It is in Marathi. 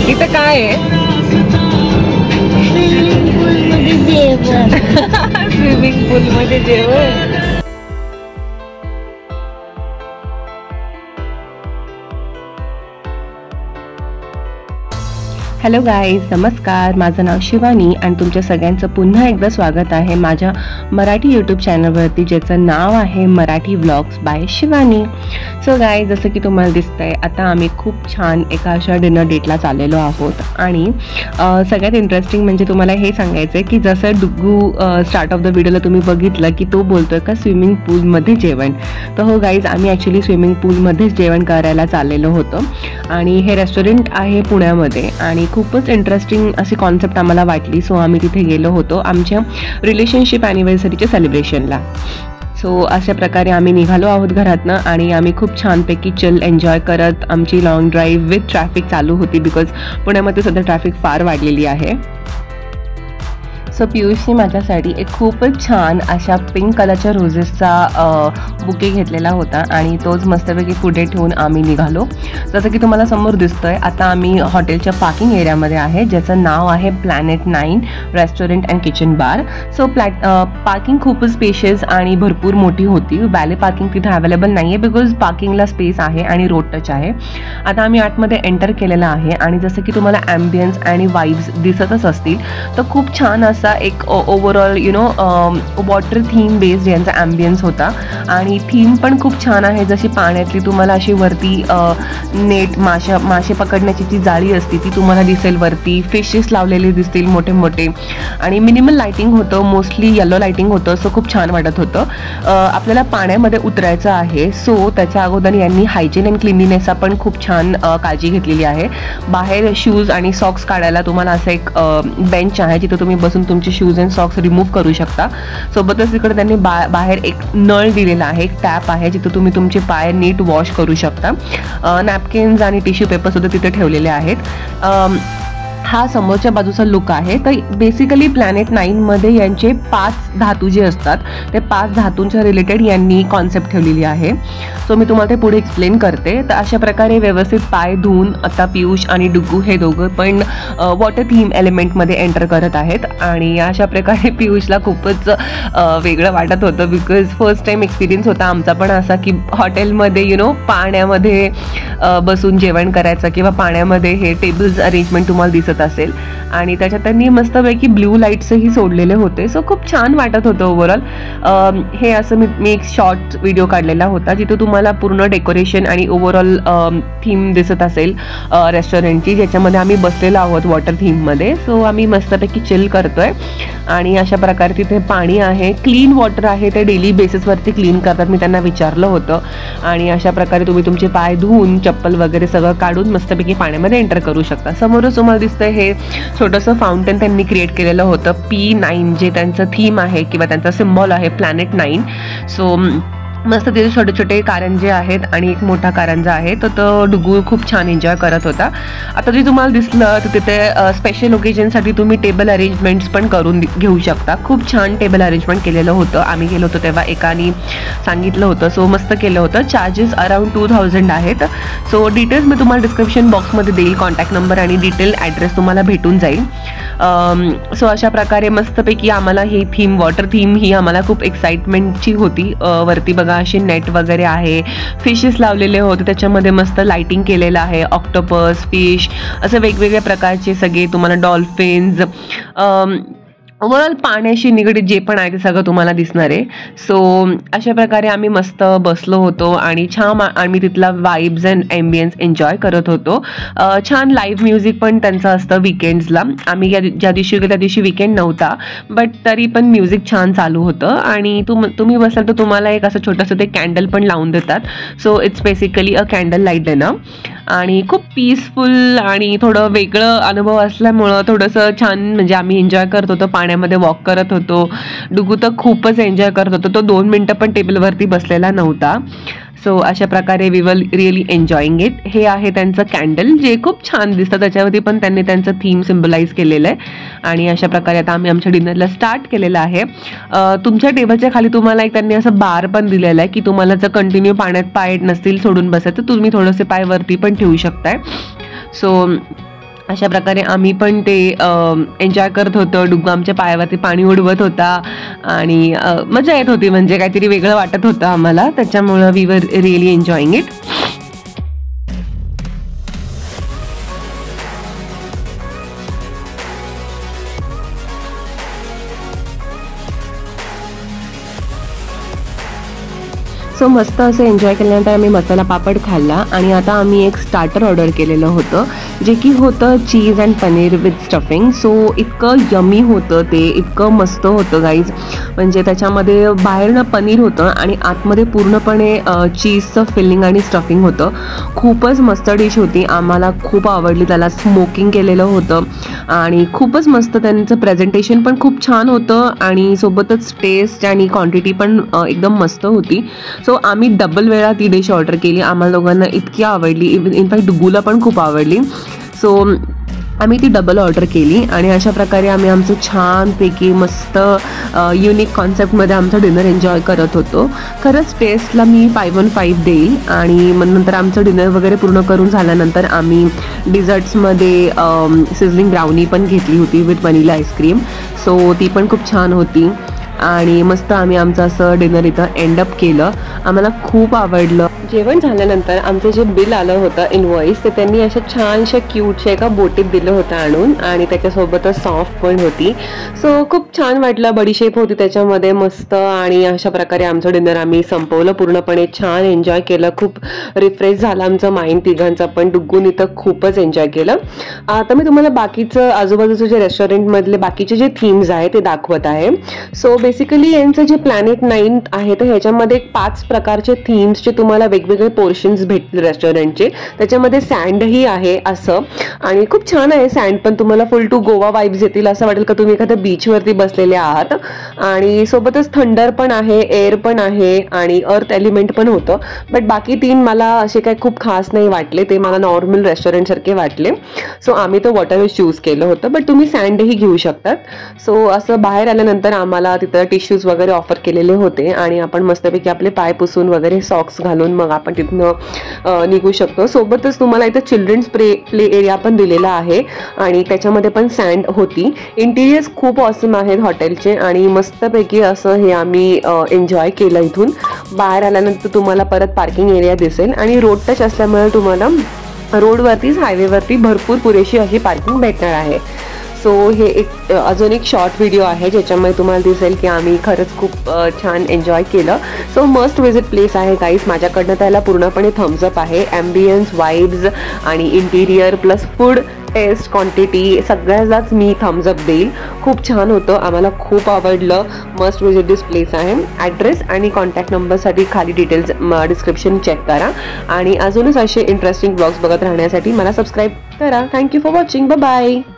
इथं काय आहे? स्विमिंग पूल मध्ये जेवण. हॅलो गाईज, नमस्कार. माझं नाव शिवानी आणि तुमच्या सगळ्यांचं पुन्हा एकदा स्वागत आहे माझ्या मराठी यूट्यूब चॅनलवरती, ज्याचं नाव आहे Marathi vlogs by Shivani. So guys, जसं की तुम्हाला दिसतंय, आता आम्ही खूप छान एका अशा डिनर डेटला चाललेलो आहोत. आणि सगळ्यात इंटरेस्टिंग म्हणजे तुम्हाला हे सांगायचं आहे की जसं डुग्गू स्टार्ट ऑफ द व्हिडिओला तुम्ही बघितलं की तो बोलतोय का स्विमिंग पूलमध्ये जेवण. तर हो गाईज, आम्ही ॲक्च्युली स्विमिंग पूलमध्येच जेवण करायला चाललेलो होतो. आणि हे रेस्टॉरंट आहे पुण्यामध्ये आणि खूपच इंटरेस्टिंग अशी कॉन्सेप्ट आम्हाला वाटली. सो आम्ही तिथे गेलो होतो आमच्या रिलेशनशिप ॲनिव्हर्सरीच्या सेलिब्रेशनला. सो अशा प्रकारे आम्ही निघालो आहोत घरातनं आणि आम्ही खूप छानपैकी चिल एन्जॉय करत आमची लॉंग ड्राईव्ह विथ ट्रॅफिक चालू होती, बिकॉज पुण्यामध्ये सध्या ट्रॅफिक फार वाढलेली आहे. सो पियुषने माझ्यासाठी एक खूपच छान अशा पिंक कलरच्या रोजेसचा बुके घेतलेला होता आणि तोच मस्तपैकी पुढे ठेवून आम्ही निघालो. जसं की तुम्हाला समोर दिसतोय, आता आम्ही हॉटेलच्या पार्किंग एरियामध्ये आहे, ज्याचं नाव आहे planet 9 restaurant and kitchen bar. So parking खूपच स्पेशियस आणि भरपूर मोठी होती. वॅले पार्किंग तिथे अवेलेबल नाही आहे, बिकॉज पार्किंगला स्पेस आहे आणि रोड टच आहे. आता आम्ही आतमध्ये एंटर केलेलं आहे आणि जसं की तुम्हाला ॲम्बियन्स आणि वाईब्स दिसतच असतील, तर खूप छान असा एक ओव्हरऑल वॉटर थीम बेस्ड यांचा ॲम्बियन्स होता. आणि थीम पण खूप छान आहे, जशी पाण्यातली तुम्हाला अशी वरती नेट मासे पकडण्याची जी जाळी असते ती तुम्हाला दिसेल वरती. फिशेस लावलेले दिसतील मोठे मोठे आणि मिनिमल लाइटिंग होतं, मोस्टली येलो लाइटिंग होतं. सो खूप छान वाटत होतं. आपल्याला पाण्यामध्ये उतरायचं आहे, सो त्याच्या अगोदर यांनी हायजीन अँड क्लिनलीनेसचा पण खूप छान काळजी घेतलेली आहे. बाहेर शूज आणि सॉक्स काढायला तुम्हाला असं एक बेंच आहे, जिथं तुम्ही बसून तुमचे शूज अँड सॉक्स रिमूव्ह करू शकता. सोबतच तिकडे त्यांनी बाहेर एक नळ दिलेला आहे, एक टॅप आहे, जिथं तुम्ही तुमचे पाय नीट वॉश करू शकता. नॅपकिन्स आणि टिश्यू पेपर सुद्धा तिथे ठेवलेले आहेत. हा समोरच्या बाजूचा लुक आहे. तर बेसिकली प्लॅनेट 9मध्ये यांचे 5 धातू जे असतात ते 5 धातूंच्या रिलेटेड यांनी कॉन्सेप्ट ठेवलेली आहे. सो मी तुम्हाला ते पुढे एक्सप्लेन करते. तर अशा प्रकारे व्यवस्थित पाय धुवून आता पियुष आणि डुग्गू हे दोघं पण वॉटर थीम एलिमेंटमध्ये एंटर करत आहेत. आणि अशा प्रकारे पियुषला खूपच वेगळं वाटत होतं, बिकॉज फर्स्ट टाईम एक्सपिरियन्स होता आमचा पण असा की हॉटेलमध्ये पाण्यामध्ये बसून जेवण करायचं किंवा पाण्यामध्ये हे टेबल्स अरेंजमेंट तुम्हाला दिसत असेल. आणि त्याच्यात त्यांनी मस्तपैकी ब्ल्यू लाईट्सही सोडलेले होते. सो खूप छान वाटत होतं ओव्हरऑल. हे असं मी एक शॉर्ट व्हिडिओ काढलेला होता, जिथे तुम्हाला पूर्ण डेकोरेशन आणि ओव्हरऑल थीम दिसत असेल रेस्टॉरंटची, ज्याच्यामध्ये आम्ही बसलेलो आहोत वॉटर थीममध्ये. सो आम्ही मस्तपैकी चिल करतोय आणि अशा प्रकारे तिथे पाणी आहे, क्लीन वॉटर आहे, ते डेली बेसिसवरती क्लीन करतात, मी त्यांना विचारलं होतं. आणि अशा प्रकारे तुम्ही तुमचे पाय धुवून चप्पल वगैरे सगळं काढून मस्तपैकी पाण्यामध्ये एंटर करू शकता. समोरच तुम्हाला दिसतंय हे छोटंसं फाउंटेन त्यांनी क्रिएट केलेलं होतं. P9 जे त्यांचं थीम आहे किंवा त्यांचा सिम्बॉल आहे प्लॅनेट 9. सो मस्त तिथे छोटे छोटे कारंजे आहेत आणि एक मोठा कारंजा आहे. तर तो डुग्गू खूप छान एन्जॉय करत होता. आता जे तुम्हाला दिसलं तर तिथे स्पेशल ओकेजनसाठी तुम्ही टेबल अरेंजमेंट्स पण करून घेऊ शकता. खूप छान टेबल अरेंजमेंट केलेलं होतं. आम्ही गेलो होतो तेव्हा एकाने सांगितलं होतं, सो मस्त केलं होतं. चार्जेस अराउंड 2000 आहेत. सो डिटेल्स मी तुम्हाला डिस्क्रिप्शन बॉक्समध्ये देईल, कॉन्टॅक्ट नंबर आणि डिटेल ॲड्रेस तुम्हाला भेटून जाईल. सो अशा प्रकारे मस्तपैकी आम्हाला ही थीम वॉटर थीम ही आम्हाला खूप एक्साइटमेंटची होती. वरती बघा असे नेट वगैरे आहे, फिशेस लावलेले होते, त्याच्यामध्ये मस्त लाइटिंग केलेलं आहे. ऑक्टोपस, फिश असे वेगवेगळ्या प्रकारचे सगळे तुम्हाला डॉल्फिन्स, ओव्हरऑल पाण्याशी निगडीत जे पण आहे ते सगळं तुम्हाला दिसणार आहे. सो अशा प्रकारे आम्ही मस्त बसलो होतो आणि छान आम्ही तिथला वाईब्स अँड एम्बियन्स एन्जॉय करत होतो. छान लाईव्ह म्युझिक पण त्यांचं असतं विकेंड्सला. आम्ही ज्या दिवशी गेलो त्या दिवशी विकेंड नव्हता, बट तरी पण म्युझिक छान चालू होतं. आणि तुम्ही बसाल तर तुम्हाला एक असं छोटंसं ते कॅन्डल पण लावून देतात. So it's basically a candle light dinner. आणि खूप पीसफुल आणि थोडं वेगळं अनुभव असल्यामुळं थोडंसं छान म्हणजे आम्ही एन्जॉय करत होतो. पाण्यामध्ये वॉक करत होतो. डुग्गू तर खूपच एन्जॉय करत होतो. तो 2 मिनटं पण टेबलवरती बसलेला नव्हता. सो अशा प्रकारे we will really enjoying it. हे आहे त्यांचं कॅन्डल, जे खूप छान दिसतं. त्याच्यावरती पण त्यांनी त्यांचं थीम सिम्बलाइज केलेलं आहे. आणि अशा प्रकारे आता आम्ही आमच्या डिनरला स्टार्ट केलेलं आहे. तुमच्या टेबलच्या खाली तुम्हाला एक त्यांनी असं बार पण दिलेलं आहे की तुम्हाला जर कंटिन्यू पाण्यात पाय नसतील सोडून बसायचं तर तुम्ही थोडेसे पाय वरती पण ठेवू शकताय. सो अशा प्रकारे आम्ही पण ते एन्जॉय करत होतो. डुग्गू आमच्या पायावरती पाणी उडवत होता आणि मजा येत होती, म्हणजे काहीतरी वेगळं वाटत होतं आम्हाला. त्याच्यामुळं we were really enjoying it. So मस्त असं एन्जॉय केल्यानंतर आम्ही मसाला पापड खाल्ला आणि आता आम्ही एक स्टार्टर ऑर्डर केलेलं होतं, जे की होतं cheese and paneer with stuffing. So इतकं यमी होतं ते, इतकं मस्त होतं गाईज. म्हणजे त्याच्यामध्ये बाहेरनं पनीर होतं आणि आतमध्ये पूर्णपणे चीजचं फिलिंग आणि स्टफिंग होतं. खूपच मस्त डिश होती, आम्हाला खूप आवडली. त्याला स्मोकिंग केलेलं होतं आणि खूपच मस्त. त्यांचं प्रेझेंटेशन पण खूप छान होतं आणि सोबतच टेस्ट आणि क्वांटिटी पण एकदम मस्त होती. सो आम्ही डबल वेळा ती डिश ऑर्डर केली. आम्हाला दोघांना इतकी आवडली, इनफॅक्ट डुग्गूला पण खूप आवडली. सो आम्ही ती डबल ऑर्डर केली आणि अशा प्रकारे आम्ही आमचं छानपैकी मस्त युनिक कॉन्सेप्टमध्ये आमचं डिनर एन्जॉय करत होतो. खरंच टेस्टला मी 5/5 देईल. आणि मग नंतर आमचं डिनर वगैरे पूर्ण करून झाल्यानंतर आम्ही डिझर्ट्समध्ये सिझलिंग ब्राउनी पण घेतली होती विथ व्हॅनिला आईस्क्रीम. सो ती पण खूप छान होती आणि मस्त आम्ही आमचं असं डिनर इथं एंडअप केलं. आम्हाला खूप आवडलं. जेवण झाल्यानंतर आमचं जे बिल आलं होतं इनवॉइस, ते त्यांनी अशा छानशा क्यूटशा एका बोटीत दिलं होतं आणून आणि त्याच्यासोबतच सॉफ्ट पण होती. सो खूप छान वाटलं. बडीशेप होती त्याच्यामध्ये मस्त. आणि अशा प्रकारे आमचं डिनर आम्ही संपवलं पूर्णपणे. छान एन्जॉय केलं, खूप रिफ्रेश झालं आमचं माइंड तिघांचं पण. डुग्गून इथं खूपच एन्जॉय केलं. आता मी तुम्हाला बाकीचं आजूबाजूचं जे रेस्टॉरंटमधले बाकीचे जे थीम्स आहे ते दाखवत आहे. सो बेसिकली यांचं जे प्लॅनेट 9 आहे तर ह्याच्यामध्ये 5 प्रकारचे थीम्सचे तुम्हाला वेगवेगळे पोर्शन्स भेटतील रेस्टॉरंटचे. त्याच्यामध्ये सँडही आहे असं, आणि खूप छान आहे सँड पण. तुम्हाला फुल टू गोवा वाईब्स येतील. असं वाटेल का तुम्ही एखाद्या बीचवरती बसलेले आहात. आणि सोबतच थंडर पण आहे, एअर पण आहे आणि अर्थ एलिमेंट पण होतं. बट बाकी 3 मला असे काही खूप खास नाही वाटले, ते मला नॉर्मल रेस्टॉरंटसारखे वाटले. सो आम्ही तो वॉटर चूज केलं होतं, बट तुम्ही सँडही घेऊ शकतात. सो असं बाहेर आल्यानंतर आम्हाला तिथं टिश्यूज वगैरे ऑफर केलेले होते आणि आपण मस्तपैकी आपले पाय पुसून वगैरे सॉक्स घालून मग आपण तिथनं निघू शकतो. सोबतच तुम्हाला इथं चिल्ड्रन्स प्ले एरिया पण दिलेला आहे आणि त्याच्यामध्ये पण सँड होती. इंटिरियर्स खूप ऑसम आहेत हॉटेलचे आणि मस्तपैकी असं हे आम्ही एन्जॉय केलं. इथून बाहेर आल्यानंतर तुम्हाला परत पार्किंग एरिया दिसेल आणि रोड टच असल्यामुळे तुम्हाला रोडवरतीच हायवेवरती भरपूर पुरेशी अशी पार्किंग भेटणार आहे. सो हे एक अजून एक शॉर्ट व्हिडिओ आहे ज्याच्यामध्ये तुम्हाला दिसेल की आम्ही खरंच खूप छान एन्जॉय केलं. सो मस्ट विजिट प्लेस आहे गाईज. माझ्याकडनं त्याला पूर्णपणे थम्सअप आहे. ॲम्बियन्स, वाईब्स आणि interior plus food, taste, quantity सगळ्यालाच मी थम्सअप देईल. खूप छान होतं, आम्हाला खूप आवडलं. मस्ट विजिट दिस प्लेस आहे. ॲड्रेस आणि कॉन्टॅक्ट नंबरसाठी खाली डिटेल्स डिस्क्रिप्शन चेक करा आणि अजूनच असे इंटरेस्टिंग ब्लॉग्स बघत राहण्यासाठी मला सबस्क्राईब करा. Thank you for watching. Bye bye.